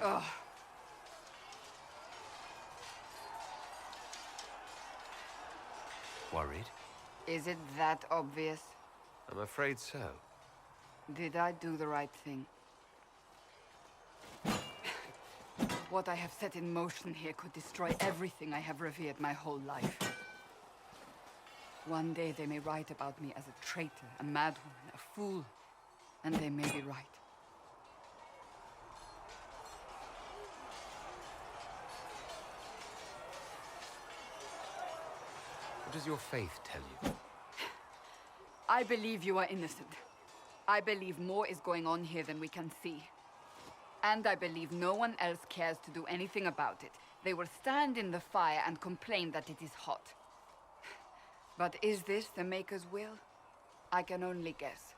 Ugh. Worried? Is it that obvious? I'm afraid so. Did I do the right thing? What I have set in motion here could destroy everything I have revered my whole life. One day they may write about me as a traitor, a madwoman, a fool. And they may be right. What does your faith tell you? I believe you are innocent. I believe more is going on here than we can see. And I believe no one else cares to do anything about it. They will stand in the fire and complain that it is hot. But is this the Maker's will? I can only guess.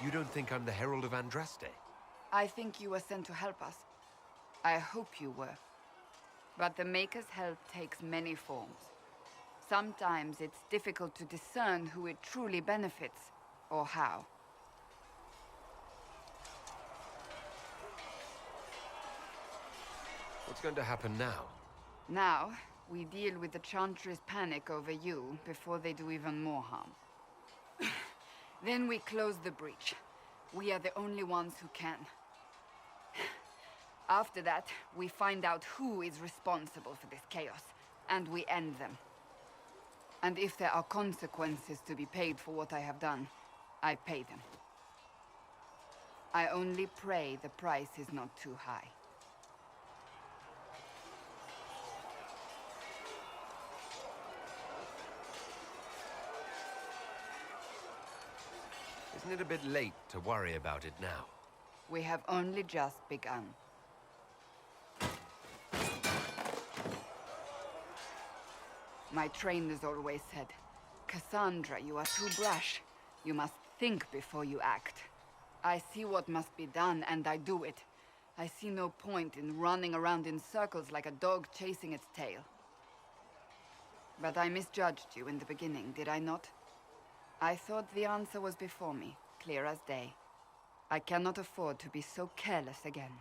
You don't think I'm the Herald of Andraste? I think you were sent to help us. I hope you were. But the Maker's help takes many forms. Sometimes it's difficult to discern who it truly benefits, or how. What's going to happen now? Now, we deal with the Chantry's panic over you before they do even more harm. Then we close the breach. We are the only ones who can. After that, we find out who is responsible for this chaos, and we end them. And if there are consequences to be paid for what I have done, I pay them. I only pray the price is not too high. Isn't it a bit late to worry about it now? We have only just begun. My trainers always said, Cassandra, you are too brash. You must think before you act. I see what must be done, and I do it. I see no point in running around in circles like a dog chasing its tail. But I misjudged you in the beginning, did I not? I thought the answer was before me, clear as day. I cannot afford to be so careless again.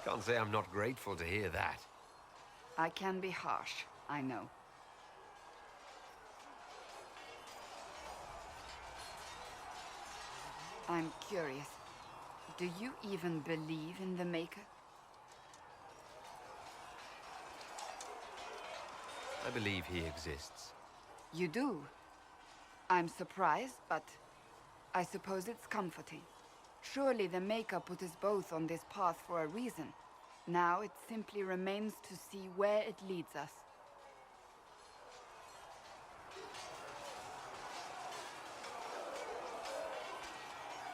Can't say I'm not grateful to hear that. I can be harsh, I know. I'm curious. Do you even believe in the Maker? I believe he exists. You do? I'm surprised, but I suppose it's comforting. Surely the Maker put us both on this path for a reason. Now it simply remains to see where it leads us.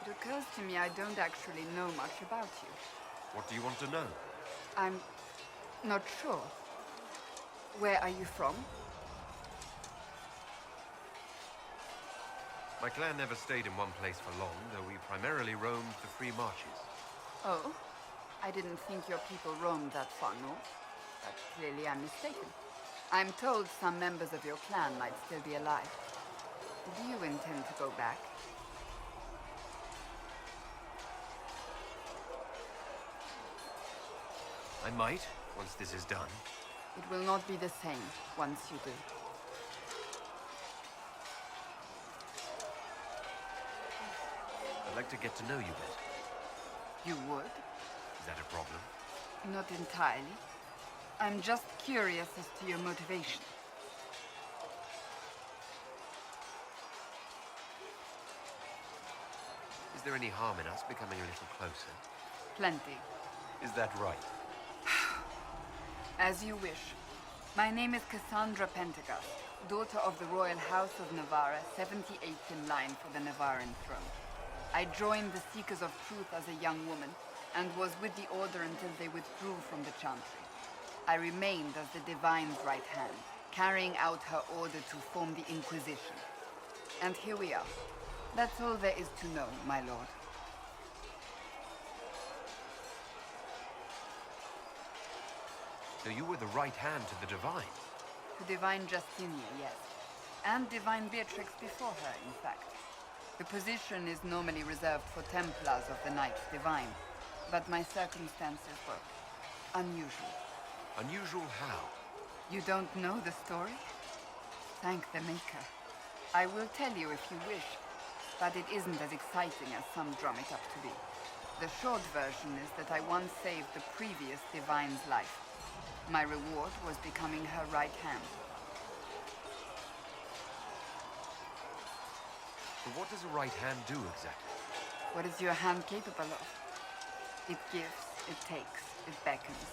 It occurs to me I don't actually know much about you. What do you want to know? I'm not sure. Where are you from? My clan never stayed in one place for long, though we primarily roamed the free marches. Oh? I didn't think your people roamed that far north. But clearly I'm mistaken. I'm told some members of your clan might still be alive. Do you intend to go back? I might, once this is done. It will not be the same once you do. I'd like to get to know you better. You would? Is that a problem? Not entirely. I'm just curious as to your motivation. Is there any harm in us becoming a little closer? Plenty. Is that right? As you wish. My name is Cassandra Pentegast, daughter of the Royal House of Navarra, 78th in line for the Navarran throne. I joined the Seekers of Truth as a young woman, and was with the Order until they withdrew from the Chantry. I remained as the Divine's right hand, carrying out her order to form the Inquisition. And here we are. That's all there is to know, my lord. So you were the right hand to the Divine? To Divine Justinia, yes. And Divine Beatrix before her, in fact. The position is normally reserved for Templars of the Knights Divine, but my circumstances were unusual. Unusual how? You don't know the story? Thank the Maker. I will tell you if you wish, but it isn't as exciting as some drum it up to be. The short version is that I once saved the previous Divine's life. My reward was becoming her right hand. But what does a right hand do exactly? What is your hand capable of? It gives, it takes, it beckons.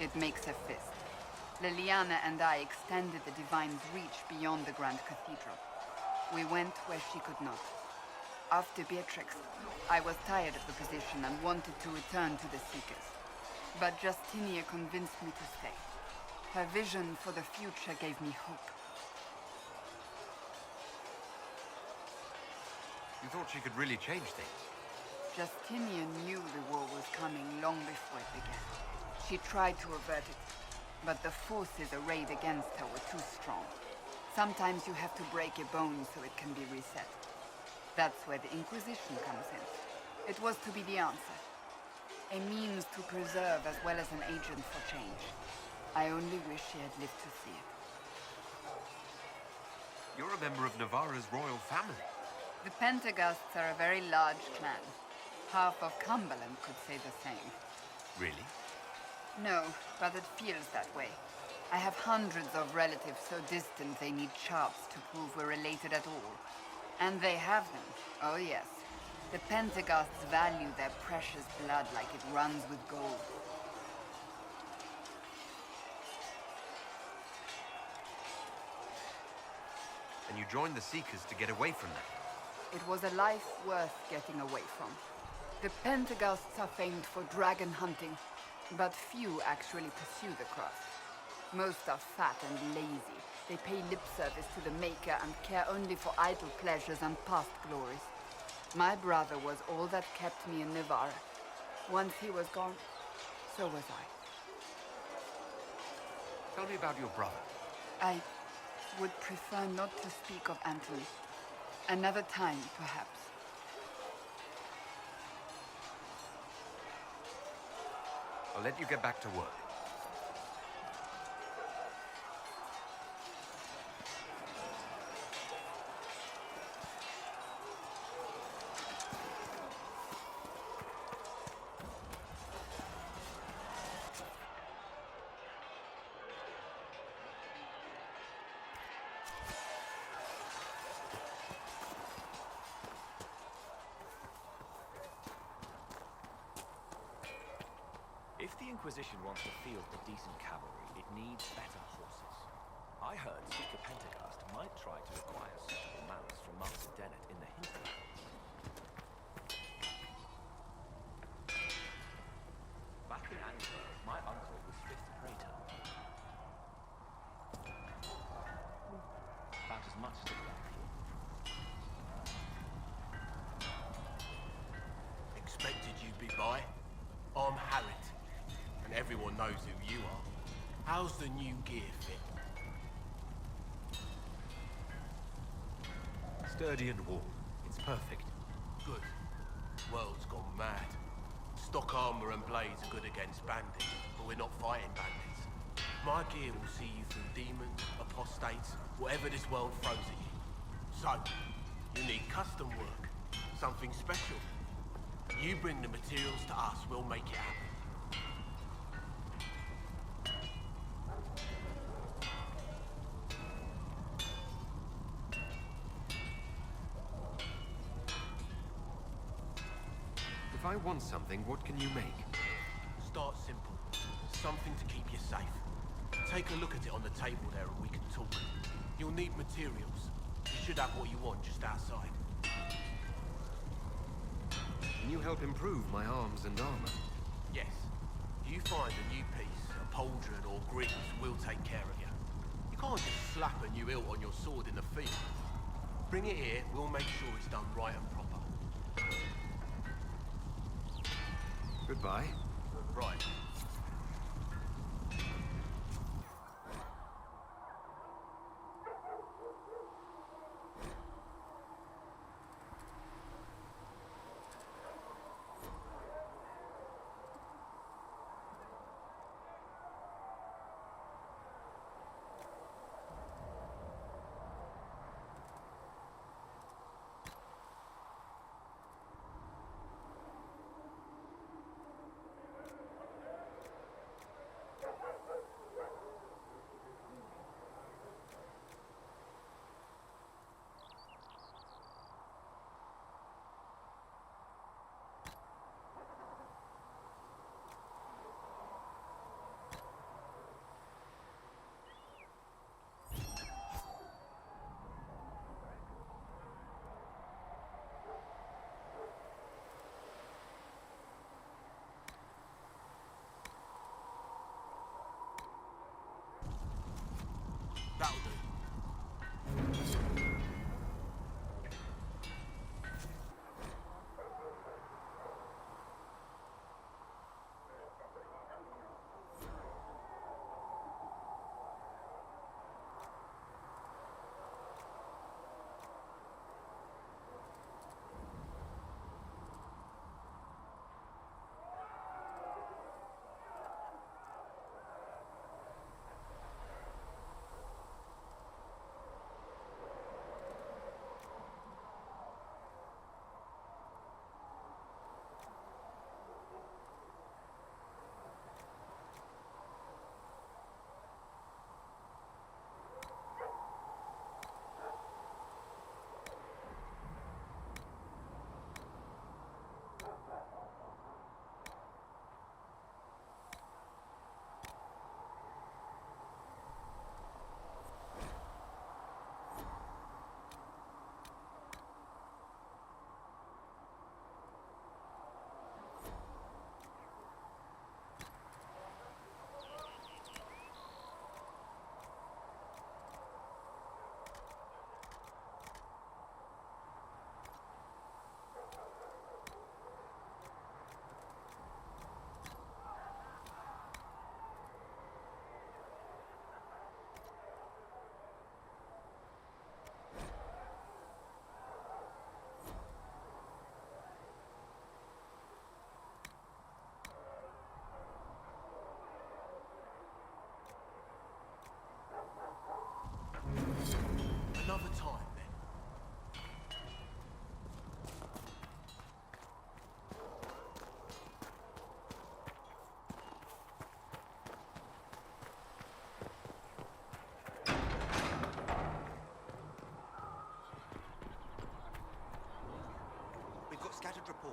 It makes a fist. Liliana and I extended the Divine's reach beyond the Grand Cathedral. We went where she could not. After Beatrix, I was tired of the position and wanted to return to the Seekers. But Justinia convinced me to stay. Her vision for the future gave me hope. You thought she could really change things? Justinia knew the war was coming long before it began. She tried to avert it, but the forces arrayed against her were too strong. Sometimes you have to break a bone so it can be reset. That's where the Inquisition comes in. It was to be the answer. A means to preserve as well as an agent for change. I only wish she had lived to see it. You're a member of Navarra's royal family. The Pentaghasts are a very large clan. Half of Cumberland could say the same. Really? No, but it feels that way. I have hundreds of relatives so distant they need charts to prove we're related at all. And they have them. Oh yes. The Pentaghasts value their precious blood like it runs with gold. And you joined the Seekers to get away from that. It was a life worth getting away from. The Pentaghasts are famed for dragon hunting, but few actually pursue the craft. Most are fat and lazy. They pay lip service to the Maker and care only for idle pleasures and past glories. My brother was all that kept me in Navarra. Once he was gone, so was I. Tell me about your brother. I would prefer not to speak of Anthony. Another time, perhaps. I'll let you get back to work. If the Inquisition wants to field a decent cavalry, it needs better horses. I heard Seeker Pentagast might try to acquire suitable mounts from Master Dennett in the hinterlands. Back in Antwerp, my uncle was 5th Praetor. About as much as to black for. Expected you'd be by. I'm Harriet, and everyone knows who you are. How's the new gear fit? Sturdy and warm. It's perfect. Good. World's gone mad. Stock armor and blades are good against bandits, but we're not fighting bandits. My gear will see you through demons, apostates, whatever this world throws at you. So, you need custom work, something special. You bring the materials to us, we'll make it happen. If I want something, what can you make? Start simple. Something to keep you safe. Take a look at it on the table there and we can talk. You'll need materials. You should have what you want just outside. Can you help improve my arms and armor? Yes. You find a new piece, a pauldron or greaves, we'll take care of you. You can't just slap a new hilt on your sword in the field. Bring it here, we'll make sure it's done right and proper. Goodbye. Right.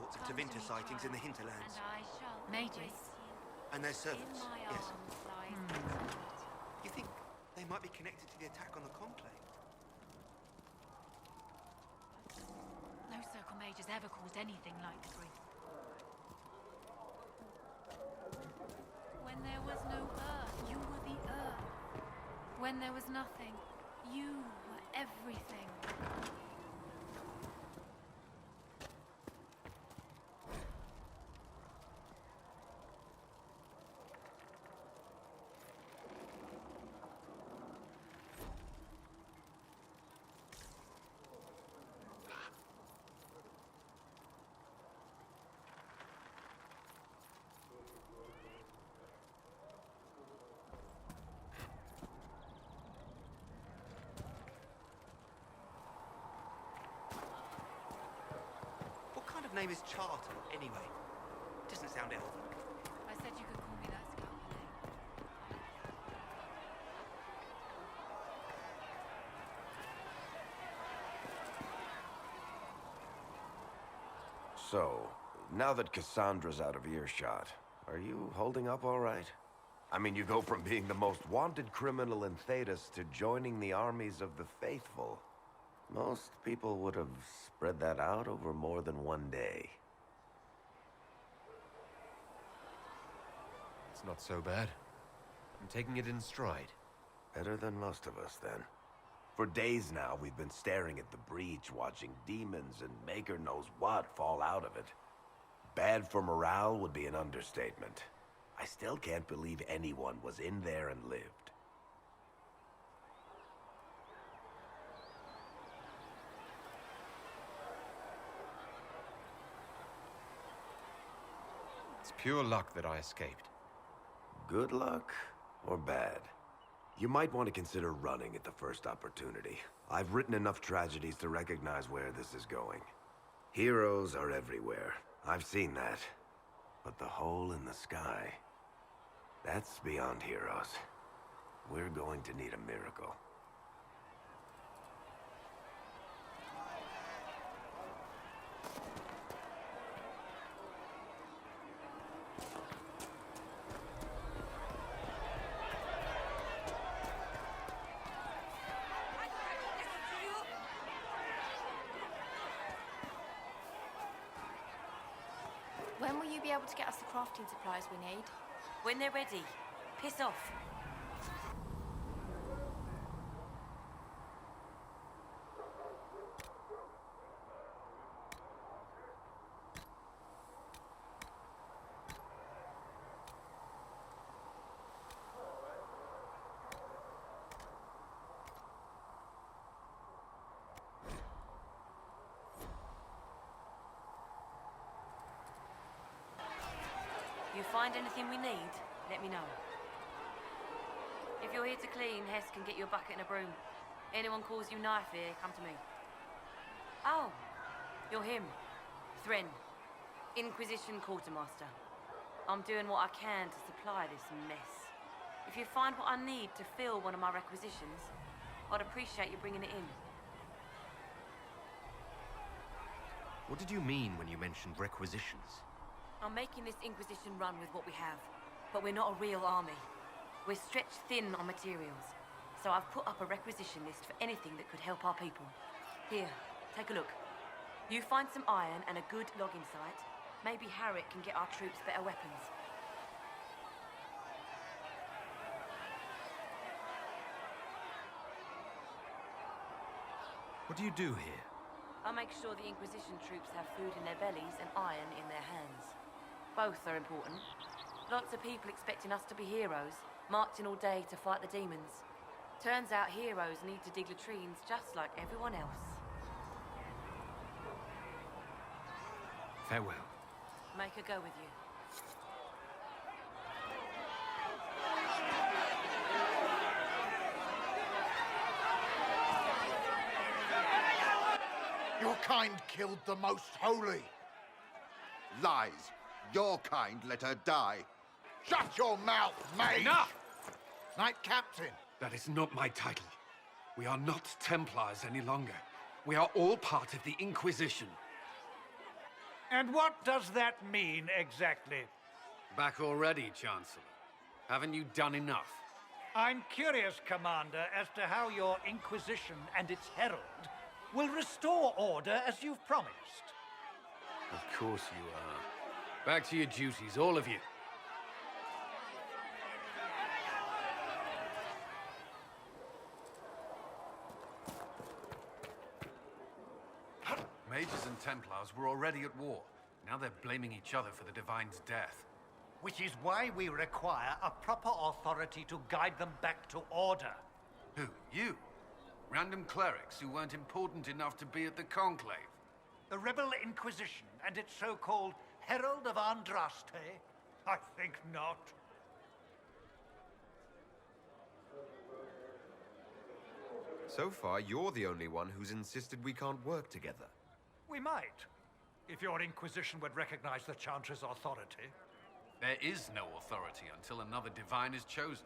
reports of Tevinter sightings in the hinterlands. Mages? And their servants, yes. You think they might be connected to the attack on the Conclave? No circle mages ever caused anything like debris. When there was no earth, you were the earth. When there was nothing, you were everything. What kind of name is Charter, anyway? Doesn't sound elven. I said you could call me that, Scout Malay. So, now that Cassandra's out of earshot, are you holding up all right? I mean, you go from being the most wanted criminal in Thedas to joining the armies of the faithful. Most people would have spread that out over more than one day. It's not so bad. I'm taking it in stride. Better than most of us, then. For days now, we've been staring at the breach, watching demons and maker knows what fall out of it. Bad for morale would be an understatement. I still can't believe anyone was in there and lived. It's pure luck that I escaped. Good luck or bad? You might want to consider running at the first opportunity. I've written enough tragedies to recognize where this is going. Heroes are everywhere. I've seen that. But the hole in the sky, that's beyond heroes. We're going to need a miracle. When will you be able to get us the crafting supplies we need? When they're ready. Piss off. You find anything we need, let me know. If you're here to clean, Hess can get you a bucket and a broom. Anyone calls you knife here, come to me. Oh, you're him. Thren. Inquisition Quartermaster. I'm doing what I can to supply this mess. If you find what I need to fill one of my requisitions, I'd appreciate you bringing it in. What did you mean when you mentioned requisitions? I'm making this Inquisition run with what we have, but we're not a real army. We're stretched thin on materials, so I've put up a requisition list for anything that could help our people. Here, take a look. You find some iron and a good logging site, maybe Harriet can get our troops better weapons. What do you do here? I make sure the Inquisition troops have food in their bellies and iron in their hands. Both are important. Lots of people expecting us to be heroes, marching all day to fight the demons. Turns out heroes need to dig latrines just like everyone else. Farewell. Make her go with you. Your kind killed the most holy. Lies. Your kind let her die. Shut your mouth, mate! Enough! Knight Captain. That is not my title. We are not Templars any longer. We are all part of the Inquisition. And what does that mean exactly? Back already, Chancellor. Haven't you done enough? I'm curious, Commander, as to how your Inquisition and its herald will restore order as you've promised. Of course you are. Back to your duties, all of you. Mages and Templars were already at war. Now they're blaming each other for the Divine's death. Which is why we require a proper authority to guide them back to order. Who? You? Random clerics who weren't important enough to be at the Conclave? The Rebel Inquisition and its so-called Herald of Andraste? I think not. So far, you're the only one who's insisted we can't work together. We might, if your Inquisition would recognize the Chantry's authority. There is no authority until another Divine is chosen.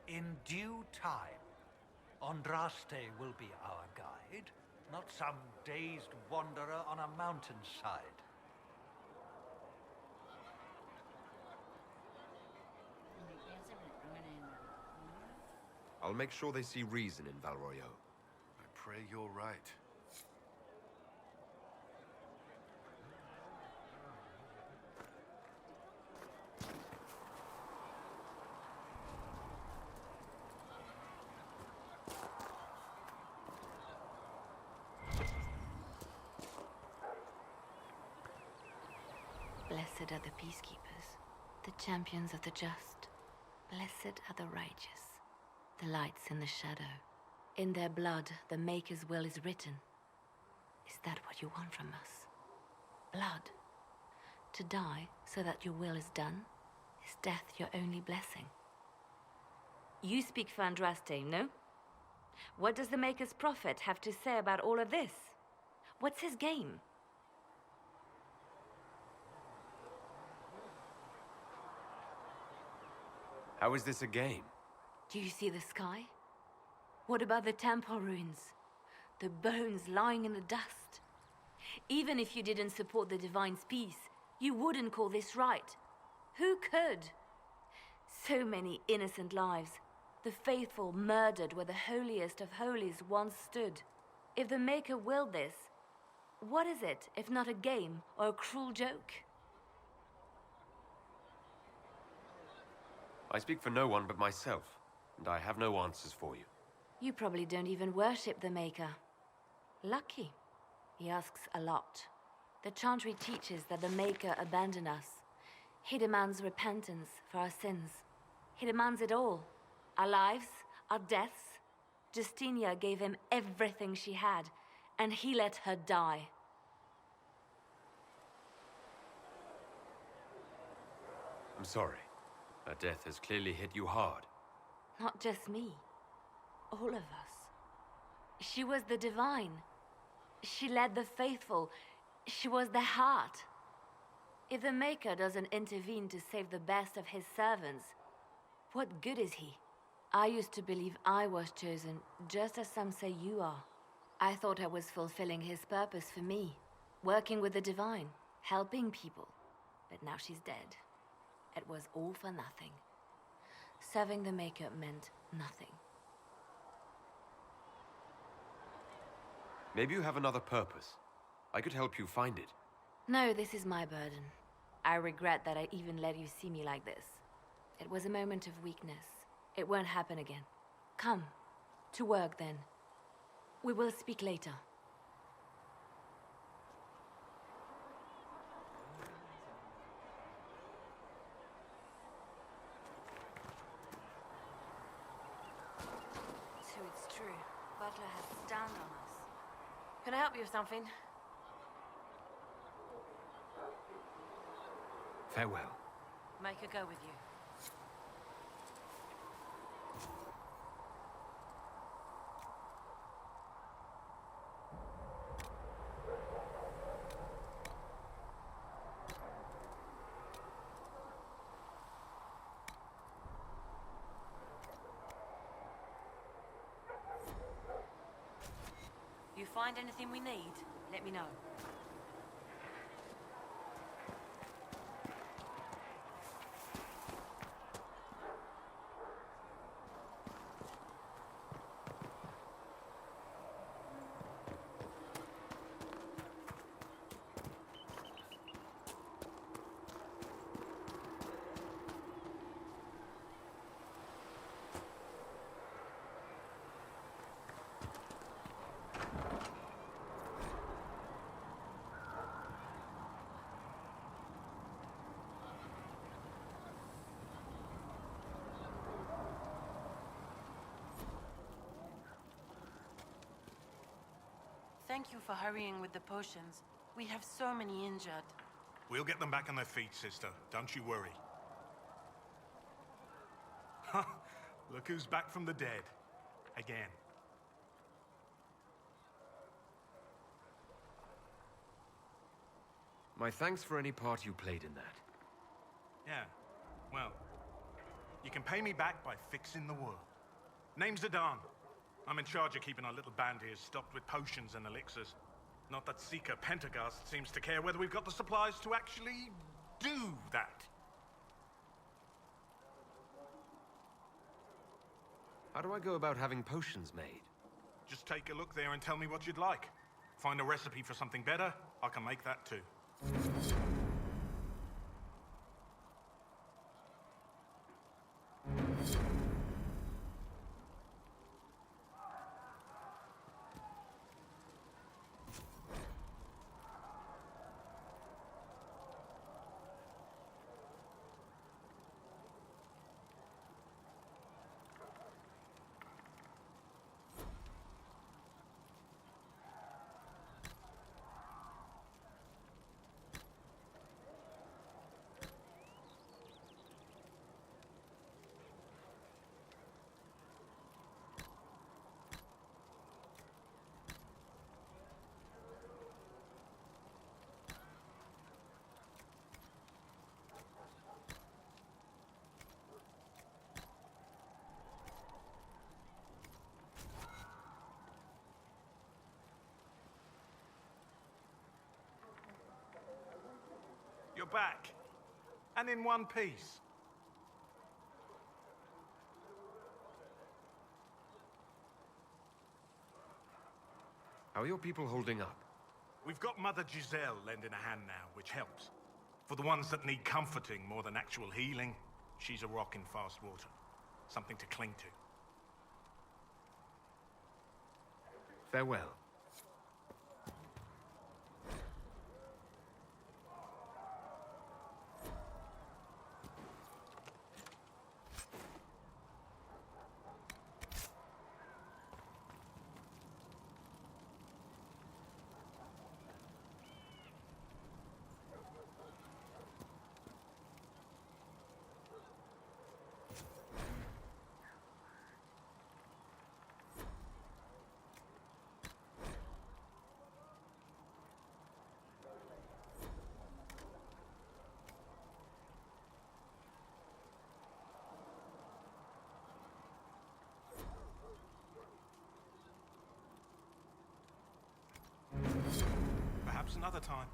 In due time, Andraste will be our guide, not some dazed wanderer on a mountainside. I'll make sure they see reason in Valroyo. I pray you're right. Blessed are the peacekeepers, the champions of the just. Blessed are the righteous, the lights in the shadow. In their blood, the Maker's will is written. Is that what you want from us? Blood? To die so that your will is done? Is death your only blessing? You speak for Andraste, no? What does the Maker's prophet have to say about all of this? What's his game? How is this a game? Do you see the sky? What about the temple ruins? The bones lying in the dust? Even if you didn't support the Divine's peace, you wouldn't call this right. Who could? So many innocent lives. The faithful murdered where the holiest of holies once stood. If the Maker willed this, what is it if not a game or a cruel joke? I speak for no one but myself, and I have no answers for you. You probably don't even worship the Maker. Lucky. He asks a lot. The Chantry teaches that the Maker abandoned us. He demands repentance for our sins. He demands it all. Our lives, our deaths. Justinia gave him everything she had, and he let her die. I'm sorry. Her death has clearly hit you hard. Not just me. All of us. She was the Divine. She led the faithful. She was their heart. If the Maker doesn't intervene to save the best of his servants, what good is he? I used to believe I was chosen, just as some say you are. I thought I was fulfilling his purpose for me, working with the Divine, helping people. But now she's dead. It was all for nothing. Serving the Maker meant nothing. Maybe you have another purpose. I could help you find it. No, this is my burden. I regret that I even let you see me like this. It was a moment of weakness. It won't happen again. Come, to work then. We will speak later. So it's true. Butler has stand on us. Can I help you with something? Farewell. Make her go with you. You find anything we need, let me know. thank you for hurrying with the potions. We have so many injured. We'll get them back on their feet, sister. Don't you worry. Ha! Look who's back from the dead. Again. My thanks for any part you played in that. Yeah, well, you can pay me back by fixing the world. Name's Zidane. I'm in charge of keeping our little band here stocked with potions and elixirs. Not that Seeker Pentagast seems to care whether we've got the supplies to actually do that. How do I go about having potions made? Just take a look there and tell me what you'd like. Find a recipe for something better, I can make that too. You're back. And in one piece. How are your people holding up? We've got Mother Giselle lending a hand now, which helps. For the ones that need comforting more than actual healing, she's a rock in fast water. Something to cling to. Farewell. Perhaps another time.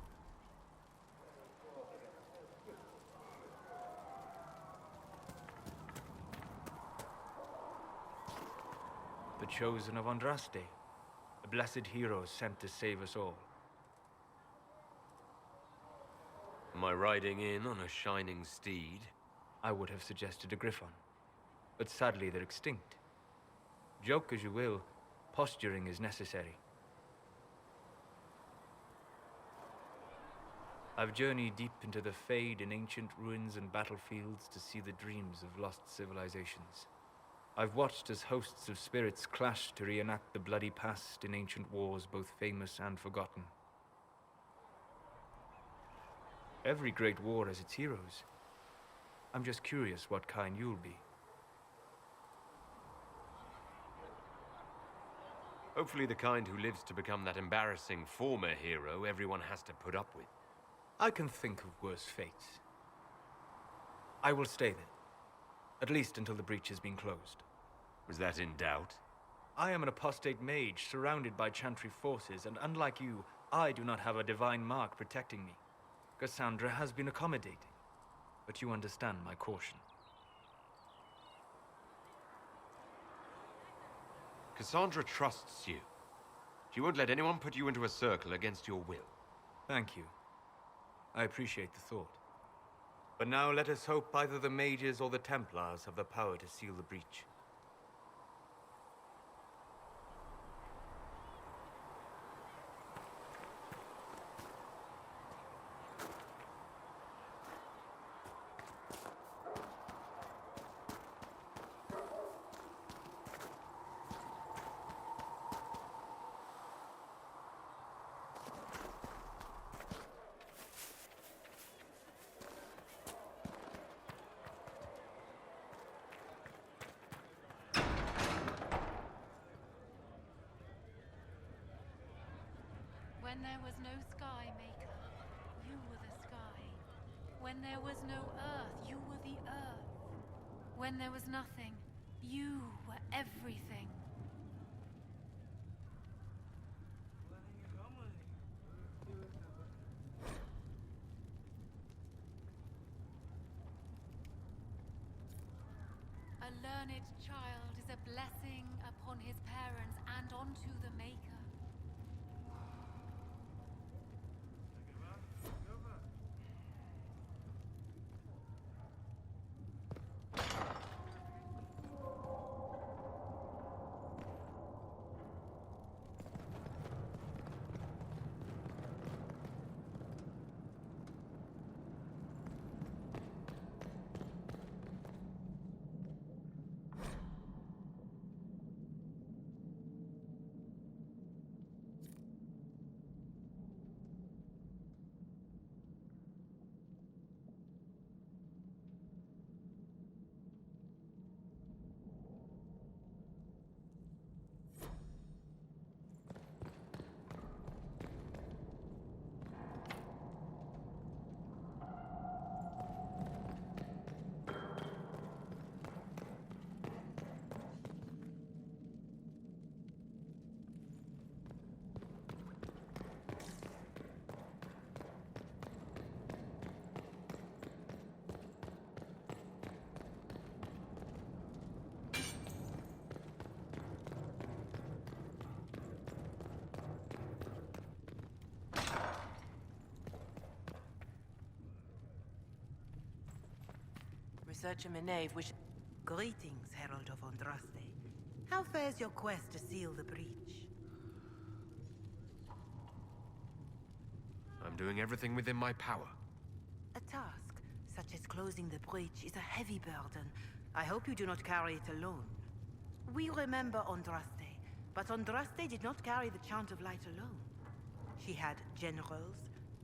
The chosen of Andraste, a blessed hero sent to save us all. Am I riding in on a shining steed? I would have suggested a griffon, but sadly they're extinct. Joke as you will, posturing is necessary. I've journeyed deep into the Fade in ancient ruins and battlefields to see the dreams of lost civilizations. I've watched as hosts of spirits clash to reenact the bloody past in ancient wars, both famous and forgotten. Every great war has its heroes. I'm just curious what kind you'll be. Hopefully the kind who lives to become that embarrassing former hero everyone has to put up with. I can think of worse fates. I will stay then. At least until the breach has been closed. Was that in doubt? I am an apostate mage, surrounded by chantry forces, and unlike you, I do not have a divine mark protecting me. Cassandra has been accommodating, but you understand my caution. Cassandra trusts you. She won't let anyone put you into a circle against your will. Thank you. I appreciate the thought. But now let us hope either the mages or the Templars have the power to seal the breach. When there was no sky, Maker, you were the sky. When there was no earth, you were the earth. When there was nothing, you were everything. A learned child is a blessing upon his parents and onto the Maker. Researcher Meneve wish... Greetings, Herald of Andraste. How fares your quest to seal the breach? I'm doing everything within my power. A task, such as closing the breach, is a heavy burden. I hope you do not carry it alone. We remember Andraste, but Andraste did not carry the Chant of Light alone. She had generals,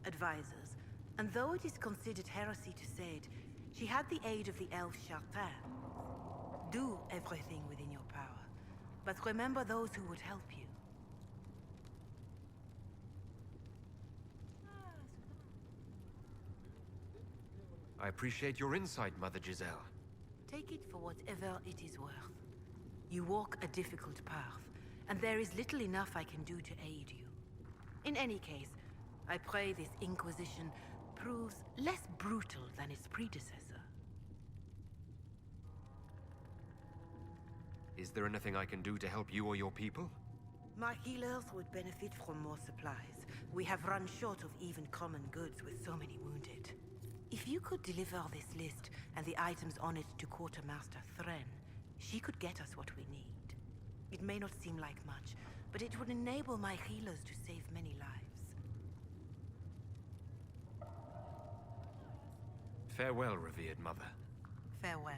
advisors, and though it is considered heresy to say it, she had the aid of the elf Chartin. Do everything within your power, but remember those who would help you. I appreciate your insight, Mother Giselle. Take it for whatever it is worth. You walk a difficult path, and there is little enough I can do to aid you. In any case, I pray this Inquisition proves less brutal than its predecessor. Is there anything I can do to help you or your people? My healers would benefit from more supplies. We have run short of even common goods with so many wounded. If you could deliver this list and the items on it to Quartermaster Thren, she could get us what we need. It may not seem like much, but it would enable my healers to save many lives. Farewell, revered mother. Farewell.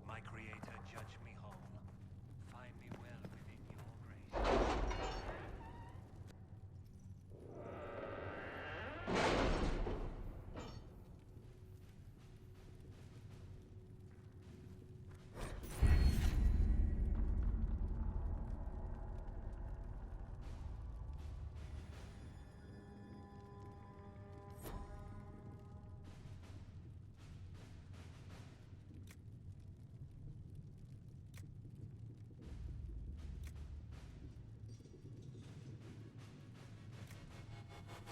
My creator, judge me whole. Find me well within your grace.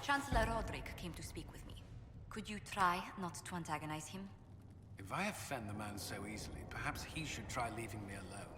Chancellor Roderick came to speak with me. Could you try not to antagonize him? If I offend the man so easily, perhaps he should try leaving me alone.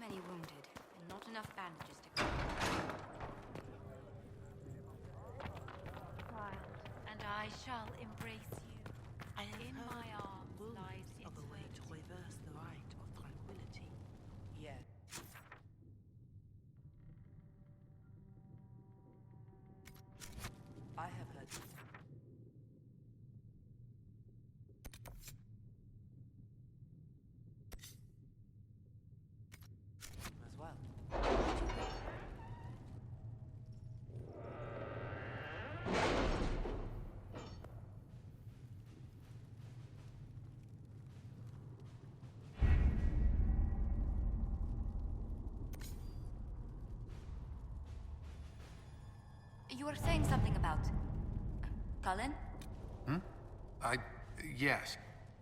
many wounded, and not enough bandages to cover. Child, and I shall embrace you. In my arms lies of the way to reverse the right of tranquility. Yeah. I have heard. As well. You were saying something about... Cullen? Yes.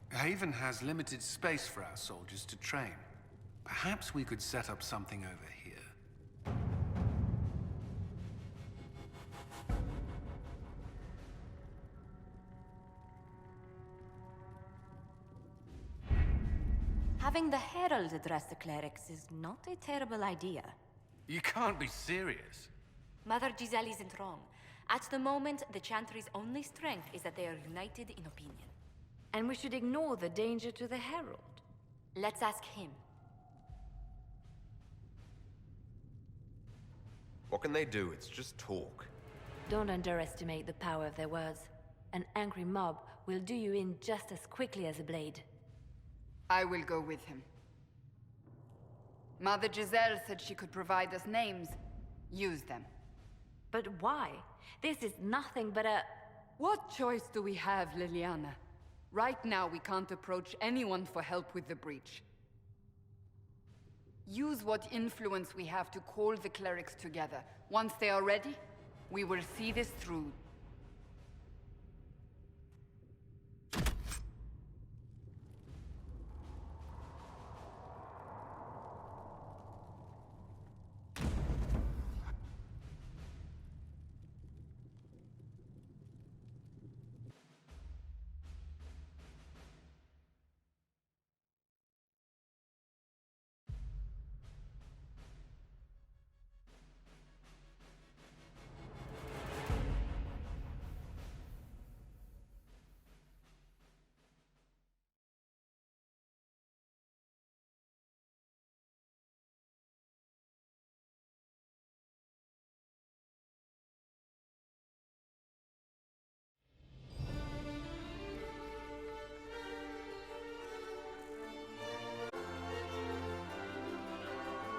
Haven has limited space for our soldiers to train. Perhaps we could set up something over here. Having the Herald address the clerics is not a terrible idea. You can't be serious. Mother Giselle isn't wrong. At the moment, the Chantry's only strength is that they are united in opinion. And we should ignore the danger to the Herald. Let's ask him. What can they do? It's just talk. Don't underestimate the power of their words. An angry mob will do you in just as quickly as a blade. I will go with him. Mother Giselle said she could provide us names. Use them. But why? This is nothing but a... What choice do we have, Liliana? Right now, we can't approach anyone for help with the breach. Use what influence we have to call the clerics together. Once they are ready, we will see this through.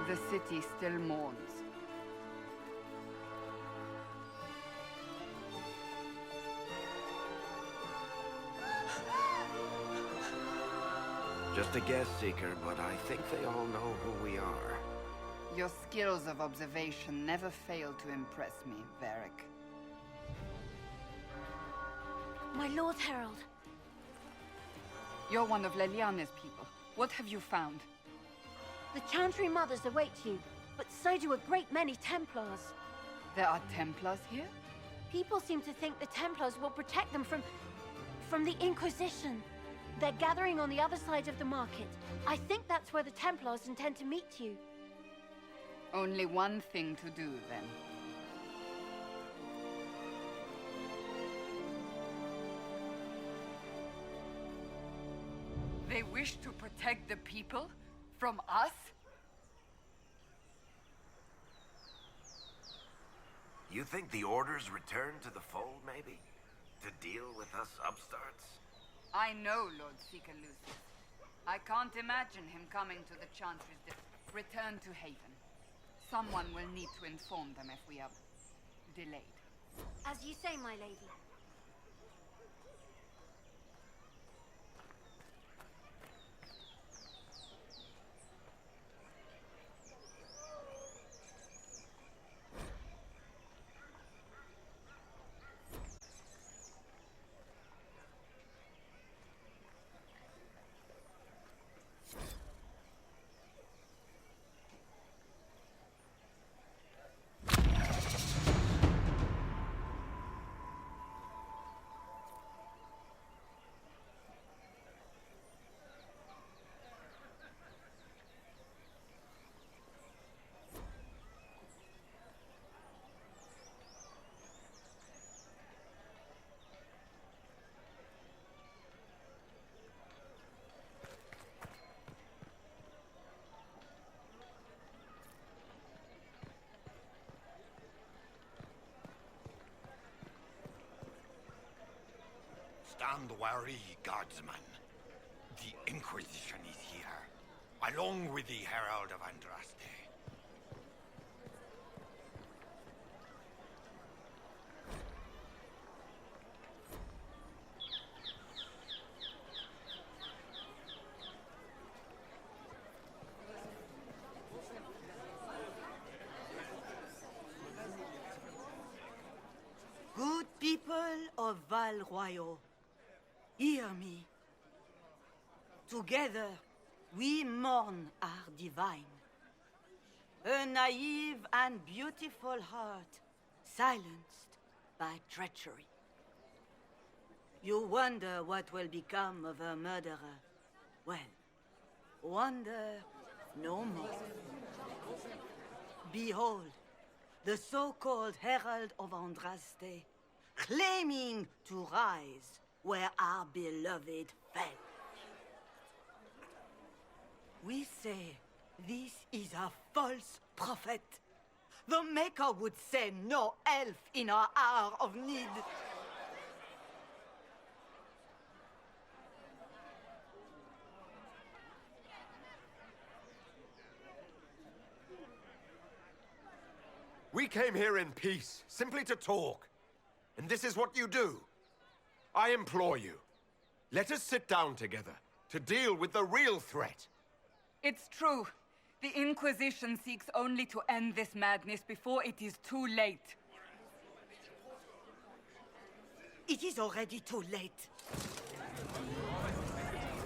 The city still mourns. Just a guess, Seeker, but I think they all know who we are. Your skills of observation never fail to impress me, Varric. My Lord Herald. You're one of Leliana's people. What have you found? The Chantry Mothers await you, but so do a great many Templars. There are Templars here? People seem to think the Templars will protect them from the Inquisition. They're gathering on the other side of the market. I think that's where the Templars intend to meet you. Only one thing to do, then. They wish to protect the people? From us? You think the Order's return to the fold, maybe? To deal with us upstarts? I know Lord Seeker Lucius. I can't imagine him coming to the Chantry's return to Haven. Someone will need to inform them if we are delayed. As you say, my lady. Stand wary, guardsman. The Inquisition is here, along with the Herald of Andraste. Good people of Val Royal, hear me. Together, we mourn our divine. A naive and beautiful heart, silenced by treachery. You wonder what will become of a murderer. Well, wonder no more. Behold, the so-called Herald of Andraste, claiming to rise where our beloved fell. We say this is a false prophet. The Maker would send no elf in our hour of need. We came here in peace, simply to talk. And this is what you do. I implore you, let us sit down together to deal with the real threat. It's true. The Inquisition seeks only to end this madness before it is too late. It is already too late.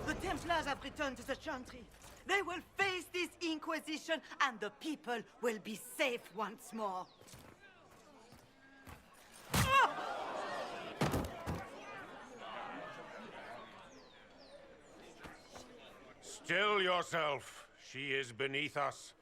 The Templars have returned to the Chantry. They will face this Inquisition, and the people will be safe once more. Still yourself. She is beneath us.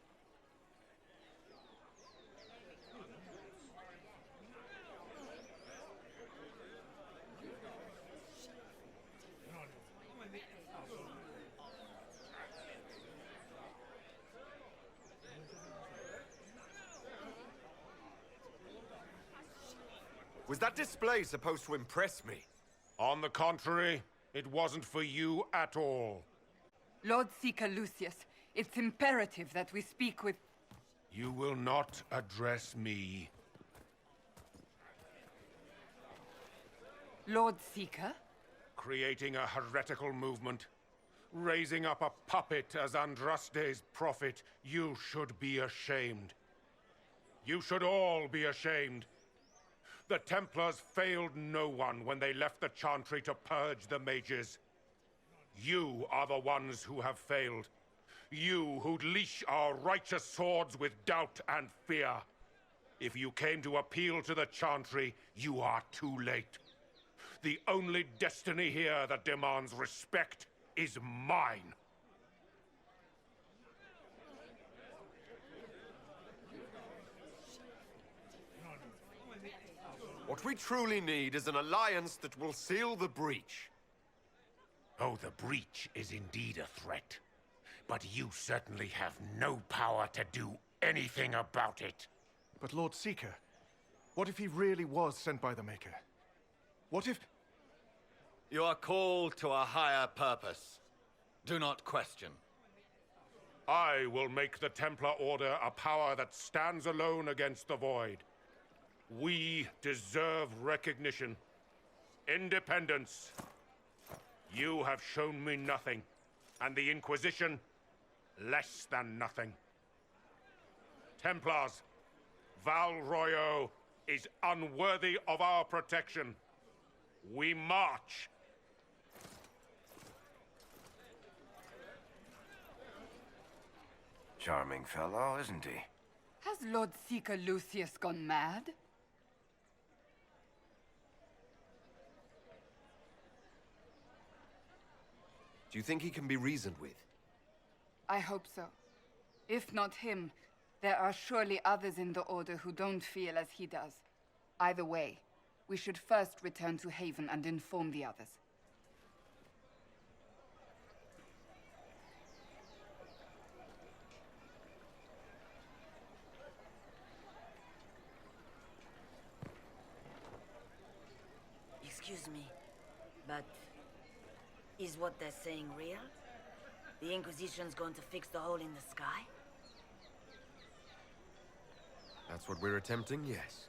Was that display supposed to impress me? On the contrary, it wasn't for you at all. Lord Seeker Lucius, it's imperative that we speak with... You will not address me. Lord Seeker? Creating a heretical movement. Raising up a puppet as Andraste's prophet. You should be ashamed. You should all be ashamed. The Templars failed no one when they left the Chantry to purge the mages. You are the ones who have failed. You who'd leash our righteous swords with doubt and fear. If you came to appeal to the Chantry, you are too late. The only destiny here that demands respect is mine. What we truly need is an alliance that will seal the breach. Oh, the breach is indeed a threat. But you certainly have no power to do anything about it. But Lord Seeker, what if he really was sent by the Maker? What if... You are called to a higher purpose. Do not question. I will make the Templar Order a power that stands alone against the Void. We deserve recognition. Independence. You have shown me nothing, and the Inquisition, less than nothing. Templars, Val Royal is unworthy of our protection. We march. Charming fellow, isn't he? Has Lord Seeker Lucius gone mad? Do you think he can be reasoned with? I hope so. If not him, there are surely others in the Order who don't feel as he does. Either way, we should first return to Haven and inform the others. Excuse me. But is what they're saying real? The Inquisition's going to fix the hole in the sky? That's what we're attempting, yes.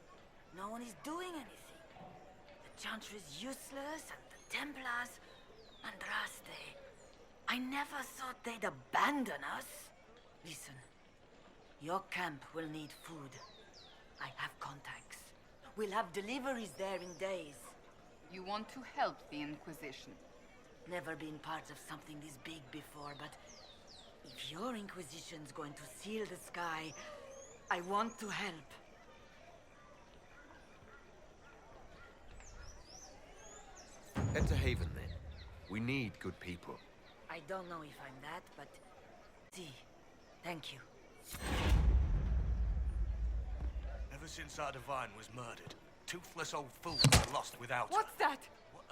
No one is doing anything. The Chantry is useless, and the Templars... Andraste. I never thought they'd abandon us. Listen, your camp will need food. I have contacts. We'll have deliveries there in days. You want to help the Inquisition? Never been part of something this big before, but if your Inquisition's going to seal the sky, I want to help. Head to Haven, then. We need good people. I don't know if I'm that, but... See, thank you. Ever since our divine was murdered, toothless old fools are lost without her. What's that?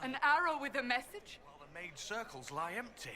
An arrow with a message? While the made circles lie empty.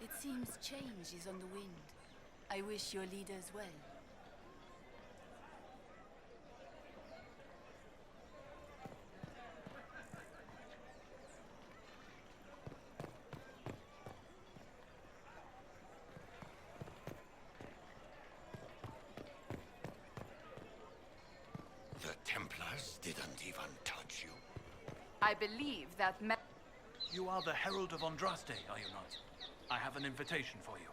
It seems change is on the wind. I wish your leaders well. The Templars didn't even touch you. I believe that You are the Herald of Andraste, are you not? I have an invitation for you.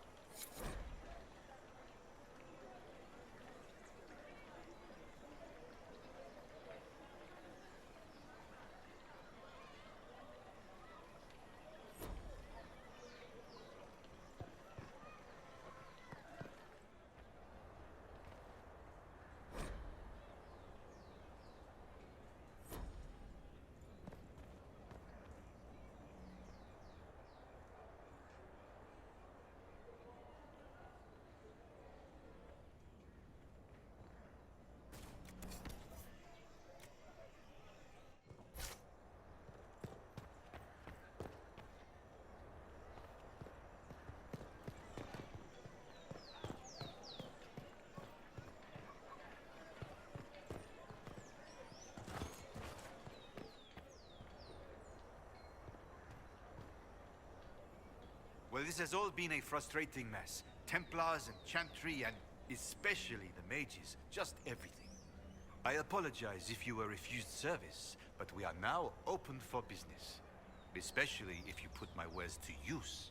Well, this has all been a frustrating mess. Templars and Chantry and especially the mages. Just everything. I apologize if you were refused service, but we are now open for business. Especially if you put my wares to use.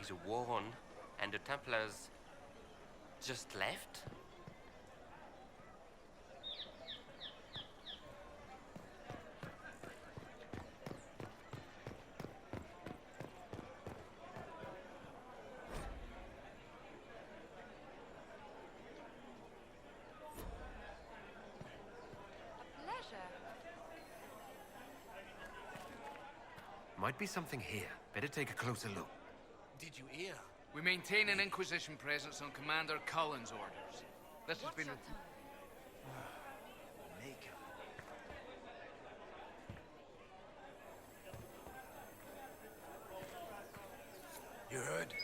is worn, and the Templars just left? Might be something here. Better take a closer look. Did you hear? We maintain an Inquisition presence on Commander Cullen's orders. This has been... You heard?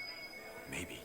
Maybe.